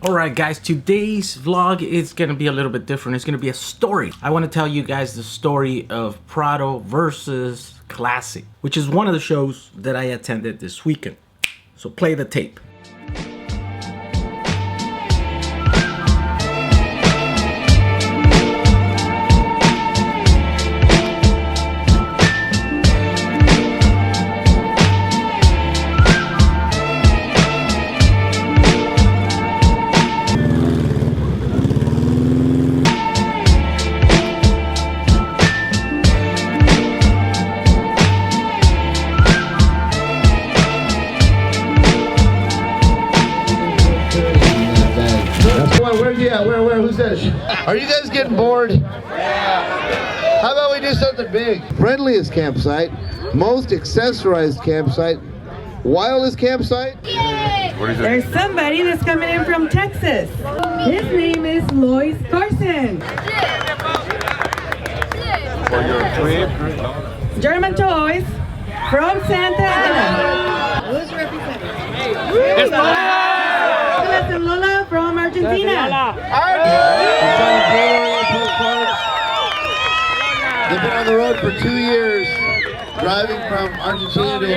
Alright guys, today's vlog is gonna be a little bit different. It's gonna be a story. I want to tell you guys the story of PRADO versus Classic, which is one of the shows that I attended this weekend. So play the tape. Where, who's this? Are you guys getting bored? Yeah. How about we do something big? Friendliest campsite, most accessorized campsite, wildest campsite. There's somebody that's coming in from Texas. His name is Lois Carson. For your trip. German toys from Santa Ana. Who's representing? Lola from Argentina. They've been on the road for 2 years, driving from Argentina to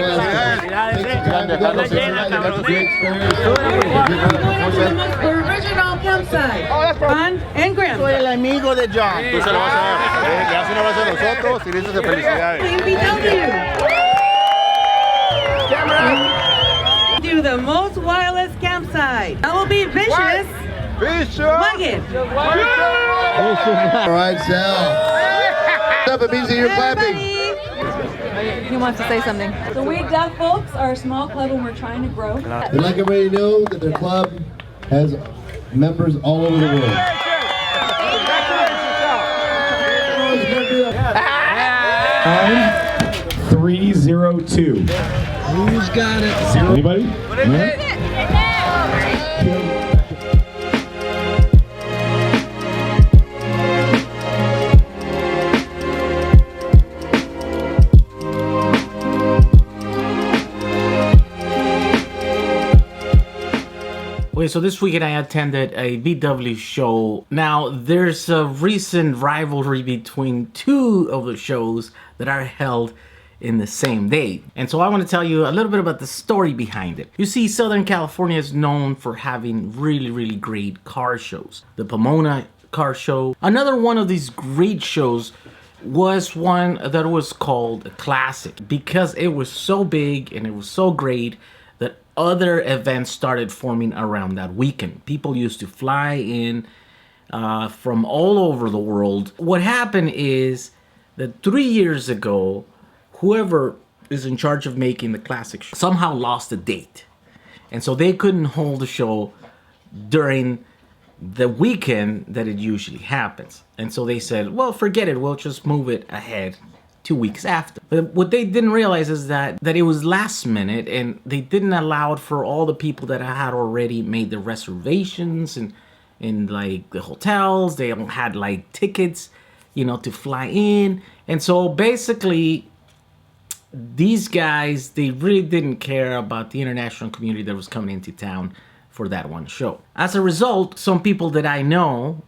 The original campsite. Fun and Graham. Soy el amigo de John. Tú se lo vas a dar. Le haces un abrazo a nosotros y dices de felicidades. Do the most wildest campsite. That will be Vicious. Wagon. All right, Sal. What's up? It means that you're clapping. He wants to say something. The Weed Duck Folks are a small club and we're trying to grow. They'd like everybody to know that their club has members all over the world. 302. Who's got it? Anybody? Okay, so this weekend I attended a VW show. Now, there's a recent rivalry between two of the shows that are held in the same day. And so I want to tell you a little bit about the story behind it. You see, Southern California is known for having really great car shows. The Pomona car show. Another one of these great shows was one that was called a Classic because it was so big and it was so great that other events started forming around that weekend. People used to fly in from all over the world. What happened is that 3 years ago, whoever is in charge of making the Classic show somehow lost a date. And so they couldn't hold the show during the weekend that it usually happens. And so they said, well, forget it. We'll just move it ahead 2 weeks after. But what they didn't realize is that it was last minute and they didn't allow it for all the people that had already made the reservations and in like the hotels. They had like tickets, you know, to fly in. And so basically these guys, they really didn't care about the international community that was coming into town for that one show. As a result, some people that I know,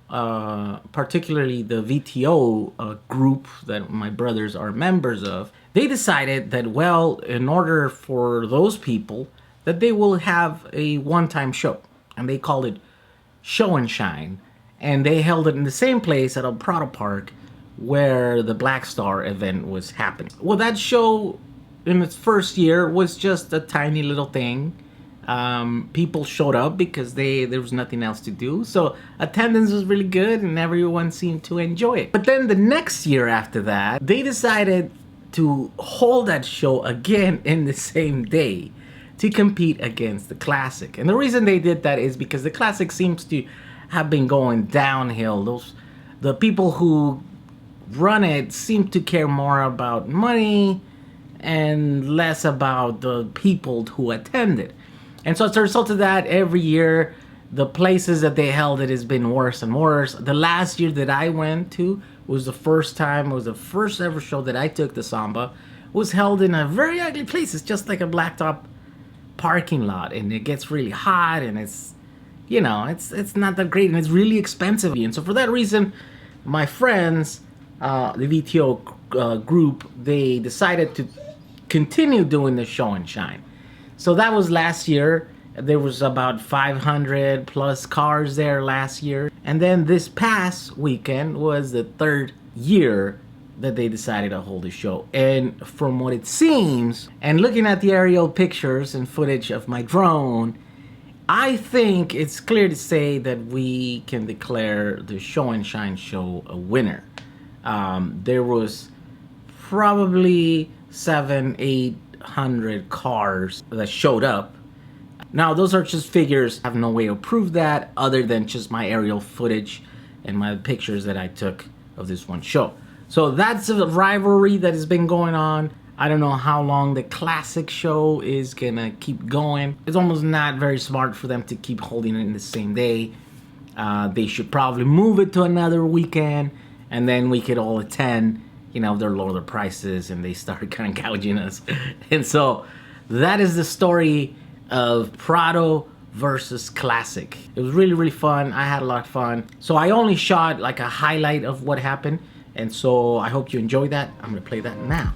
particularly the VTO group that my brothers are members of, they decided that, well, in order for those people, that they will have a one-time show. And they called it Show and Shine. And they held it in the same place at a PRADO Park where the Black Star event was happening. Well, that show in its first year was just a tiny little thing. People showed up because there was nothing else to do. So attendance was really good and everyone seemed to enjoy it. But then the next year after that, they decided to hold that show again in the same day to compete against the Classic. And the reason they did that is because the Classic seems to have been going downhill. The people who run it seem to care more about money and less about the people who attended. And so as a result of that, every year, the places that they held it has been worse and worse. The last year that I went to was the first ever show that I took the Samba. It was held in a very ugly place. It's just like a blacktop parking lot, and it gets really hot, and it's you know, it's not that great, and it's really expensive. And so for that reason, my friends, the VTO group, they decided to continue doing the show and shine. So that was last year. There was about 500 plus cars there last year. And then this past weekend was the third year that they decided to hold the show. And from what it seems, and looking at the aerial pictures and footage of my drone, I think it's clear to say that we can declare the Show and Shine show a winner. There was probably 700-800 cars that showed up. Now, those are just figures. I have no way to prove that other than just my aerial footage and my pictures that I took of this one show. So that's a rivalry that has been going on. I don't know how long the classic show is gonna keep going. It's almost not very smart for them to keep holding it in the same day. They should probably move it to another weekend, and then we could all attend. You know, if they lower their prices and they start kind of gouging us. And so that is the story of PRADO versus Classic. It was really, really fun. I had a lot of fun. So I only shot like a highlight of what happened. And so I hope you enjoyed that. I'm gonna play that now.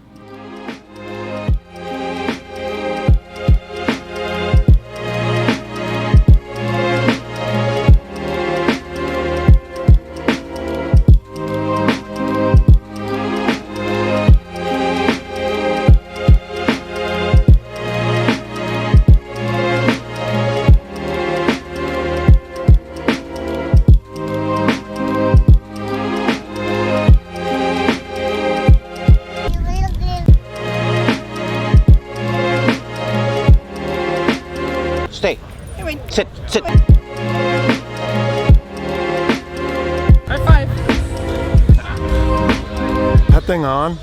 Stay. Sit, sit. High five. That thing on?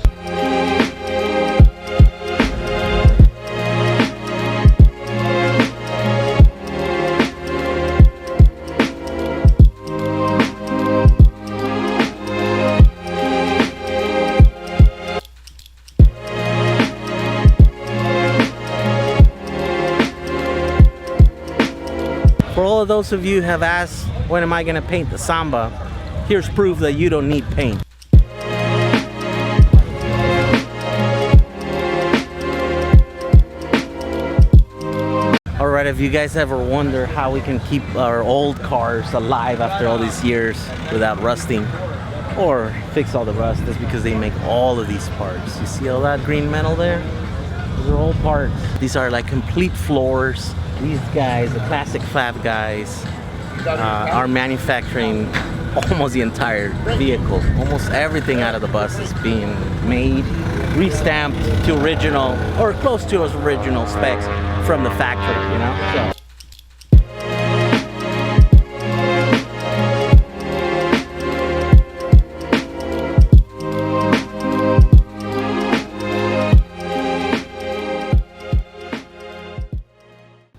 For all of those of you who have asked, when am I going to paint the Samba? Here's proof that you don't need paint. Alright, if you guys ever wonder how we can keep our old cars alive after all these years without rusting or fix all the rust, that's because they make all of these parts. You see all that green metal there? Those are all parts. These are like complete floors. These guys, the Classic Fab guys, are manufacturing almost the entire vehicle. Almost everything out of the bus is being made, re-stamped to original, or close to its original specs from the factory, you know? So.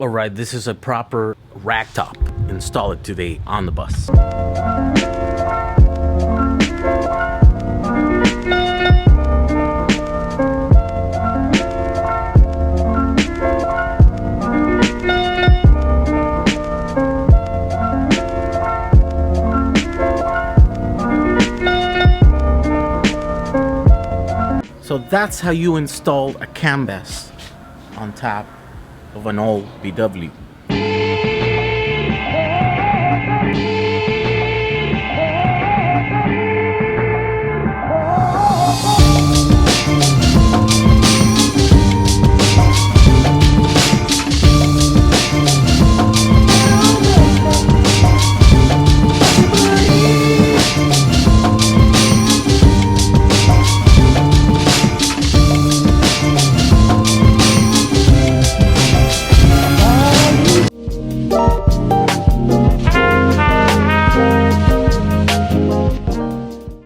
Alright, this is a proper rack top. Install it today on the bus. So that's how you install a canvas on top of an old VW.